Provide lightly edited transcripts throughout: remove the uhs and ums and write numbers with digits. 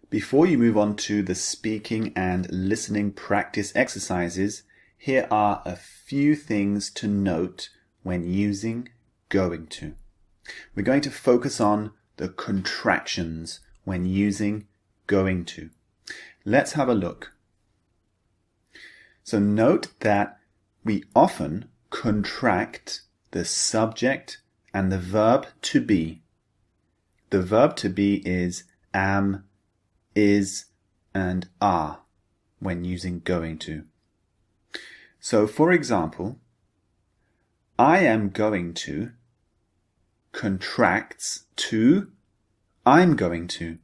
Before you move on to the speaking and listening practice exercises, here are a few things to note when using going to. We're going to focus on the contractions when using going to. Let's have a look. So note that we often contract the subject and the verb to be. The verb to be is am, is, and are when using going to. So for example, I am going to contracts to I'm going to.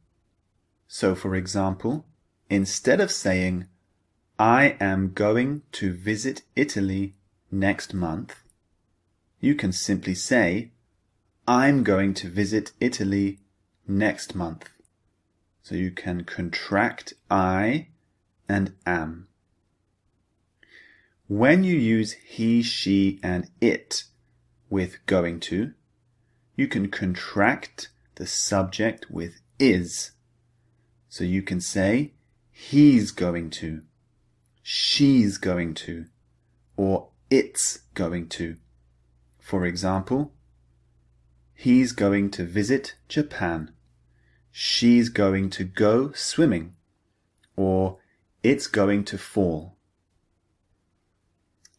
So for example, instead of saying I am going to visit Italy next month, you can simply say I'm going to visit Italy next month. So you can contract I and am. When you use he, she, and it with going to, you can contract the subject with is. So you can say he's going to, she's going to, or it's going to. For example, he's going to visit Japan. She's going to go swimming, or it's going to fall.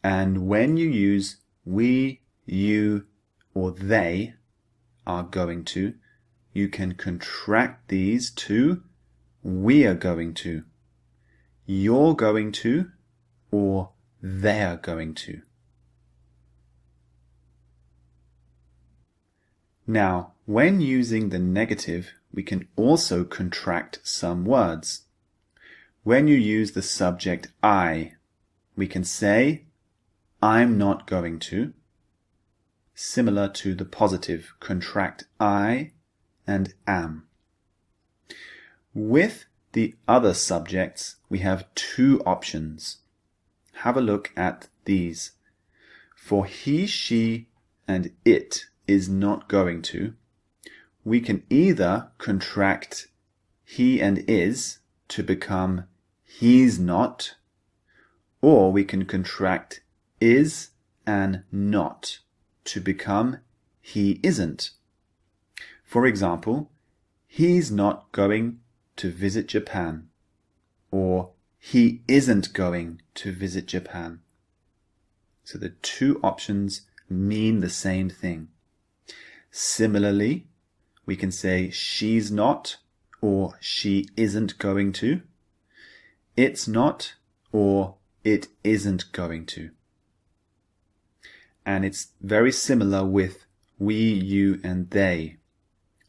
And when you use we, you, or they are going to, you can contract these to we are going to, you're going to, or they're going to. Now, when using the negative, we can also contract some words. When you use the subject I, we can say, I'm not going to. Similar to the positive, contract I and am. With the other subjects, we have two options. Have a look at these. For he, she, and it is not going to, we can either contract he and is to become he's not, or we can contract is and not to become he isn't. For example, he's not going to visit Japan, or he isn't going to visit Japan. So the two options mean the same thing. Similarly, we can say she's not, or she isn't going to. It's not, or it isn't going to. And it's very similar with we, you, and they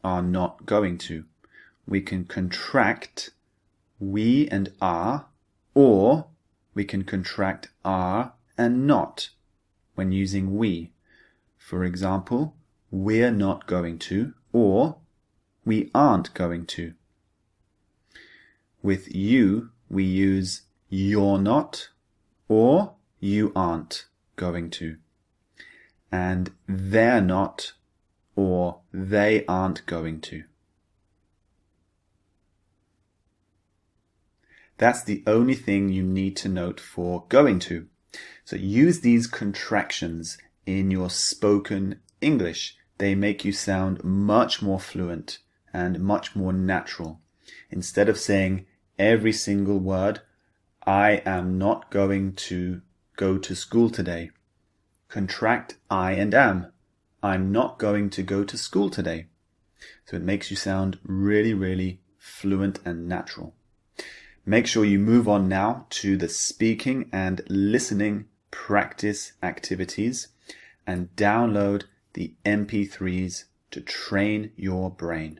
are not going to. We can contract we and are, or we can contract are and not when using we. For example, we're not going to, or we aren't going to. With you, we use you're not, or you aren't going to. And they're not, or they aren't going to. That's the only thing you need to note for going to. So use these contractions in your spoken English. They make you sound much more fluent and much more natural. Instead of saying every single word, I am not going to go to school today. Contract I and am. I'm not going to go to school today. So it makes you sound really, really fluent and natural. Make sure you move on now to the speaking and listening practice activities and download the MP3s to train your brain.